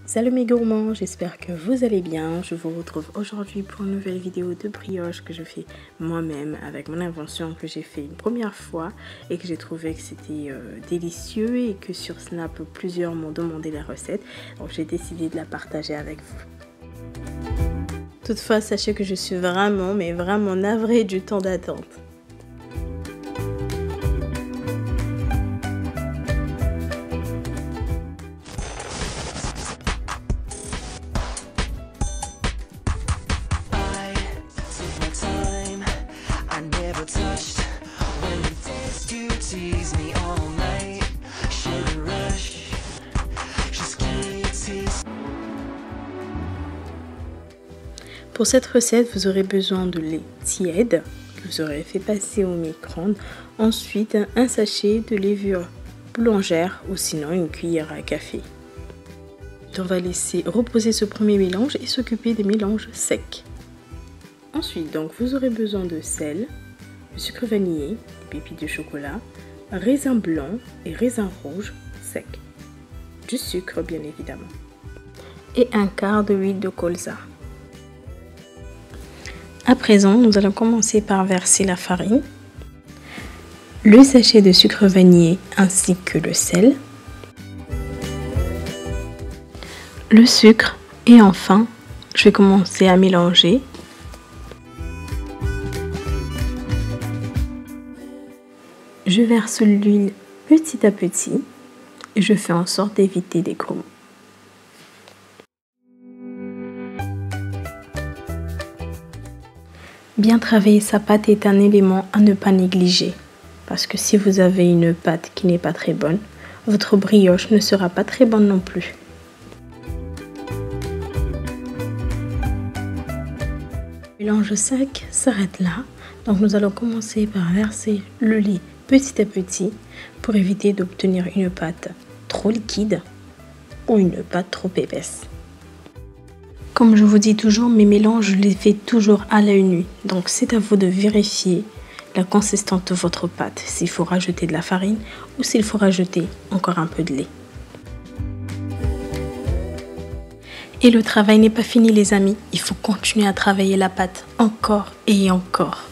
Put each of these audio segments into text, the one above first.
Salut mes gourmands, j'espère que vous allez bien. Je vous retrouve aujourd'hui pour une nouvelle vidéo de brioche que je fais moi-même avec mon invention que j'ai fait une première fois et que j'ai trouvé que c'était délicieux et que sur Snap plusieurs m'ont demandé la recette. Donc j'ai décidé de la partager avec vous. Toutefois, sachez que je suis vraiment navrée du temps d'attente. Pour cette recette, vous aurez besoin de lait tiède que vous aurez fait passer au micro-ondes. Ensuite, un sachet de levure boulangère ou sinon une cuillère à café. On va laisser reposer ce premier mélange et s'occuper des mélanges secs. Ensuite, donc, vous aurez besoin de sel, de sucre vanillé, des pépites de chocolat, raisin blanc et raisin rouge sec, du sucre bien évidemment, et un quart de huile de colza. À présent, nous allons commencer par verser la farine, le sachet de sucre vanillé ainsi que le sel, le sucre et enfin, je vais commencer à mélanger. Je verse l'huile petit à petit et je fais en sorte d'éviter des grumons. Bien travailler sa pâte est un élément à ne pas négliger, parce que si vous avez une pâte qui n'est pas très bonne, votre brioche ne sera pas très bonne non plus. Le mélange sec s'arrête là, donc nous allons commencer par verser le lait petit à petit pour éviter d'obtenir une pâte trop liquide ou une pâte trop épaisse. Comme je vous dis toujours, mes mélanges, je les fais toujours à l'œil nu. Donc c'est à vous de vérifier la consistance de votre pâte, s'il faut rajouter de la farine ou s'il faut rajouter encore un peu de lait. Et le travail n'est pas fini les amis, il faut continuer à travailler la pâte encore et encore.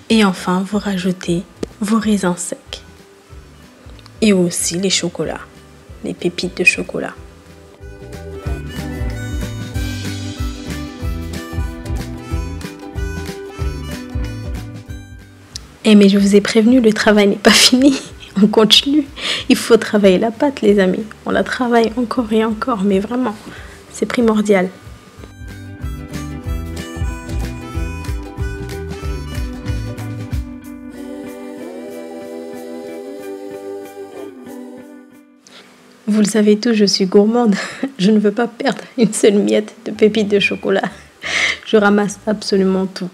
Et enfin, vous rajoutez vos raisins secs et aussi les chocolats, les pépites de chocolat. Mais je vous ai prévenu, le travail n'est pas fini, on continue. Il faut travailler la pâte les amis, on la travaille encore et encore, mais vraiment, c'est primordial. Vous le savez tous, je suis gourmande, je ne veux pas perdre une seule miette de pépites de chocolat. Je ramasse absolument tout.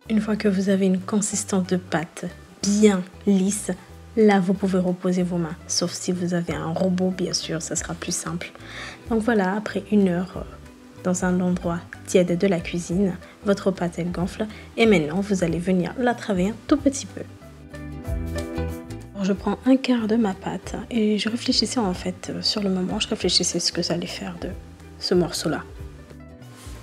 Une fois que vous avez une consistance de pâte bien lisse, là vous pouvez reposer vos mains. Sauf si vous avez un robot, bien sûr, ça sera plus simple. Donc voilà, après 1 heure dans un endroit tiède de la cuisine, votre pâte elle gonfle. Et maintenant, vous allez venir la travailler un tout petit peu. Alors, je prends un quart de ma pâte et je réfléchissais en fait, sur le moment, je réfléchissais ce que ça allait faire de ce morceau-là.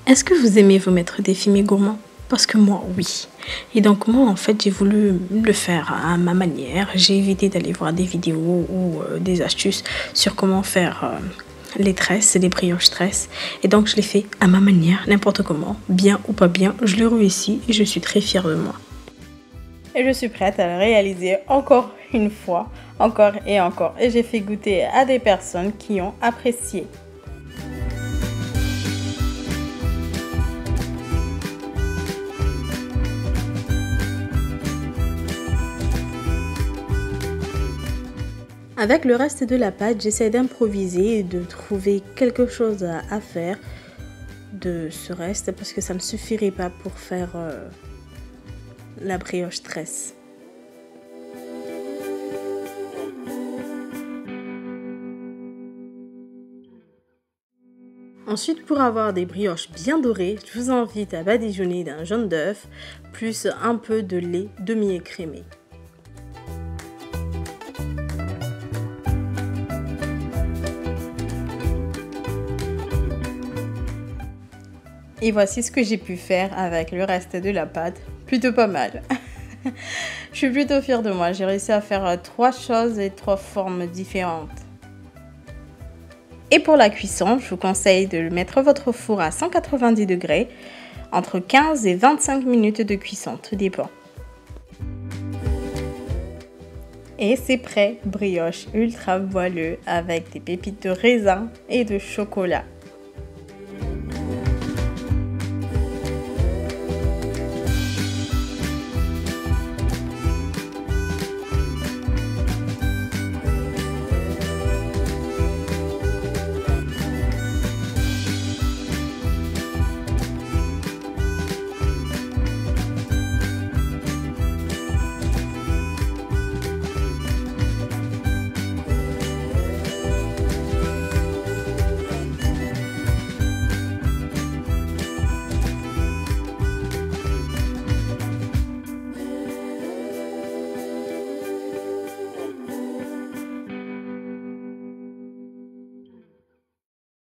Est-ce que vous aimez vous mettre des films gourmands? Parce que moi, oui. Et donc moi, en fait, j'ai voulu le faire à ma manière. J'ai évité d'aller voir des vidéos ou des astuces sur comment faire les tresses, les brioches tresses. Et donc, je l'ai fait à ma manière, n'importe comment, bien ou pas bien. Je l'ai réussi et je suis très fière de moi. Et je suis prête à le réaliser encore une fois, encore et encore. Et j'ai fait goûter à des personnes qui ont apprécié. Avec le reste de la pâte, j'essaie d'improviser et de trouver quelque chose à faire de ce reste parce que ça ne suffirait pas pour faire la brioche tresse. Ensuite, pour avoir des brioches bien dorées, je vous invite à badigeonner d'un jaune d'œuf plus un peu de lait demi-écrémé. Et voici ce que j'ai pu faire avec le reste de la pâte. Plutôt pas mal. Je suis plutôt fière de moi. J'ai réussi à faire 3 choses et 3 formes différentes. Et pour la cuisson, je vous conseille de mettre votre four à 190 degrés. Entre 15 et 25 minutes de cuisson, tout dépend. Et c'est prêt, brioche ultra moelleux avec des pépites de raisin et de chocolat.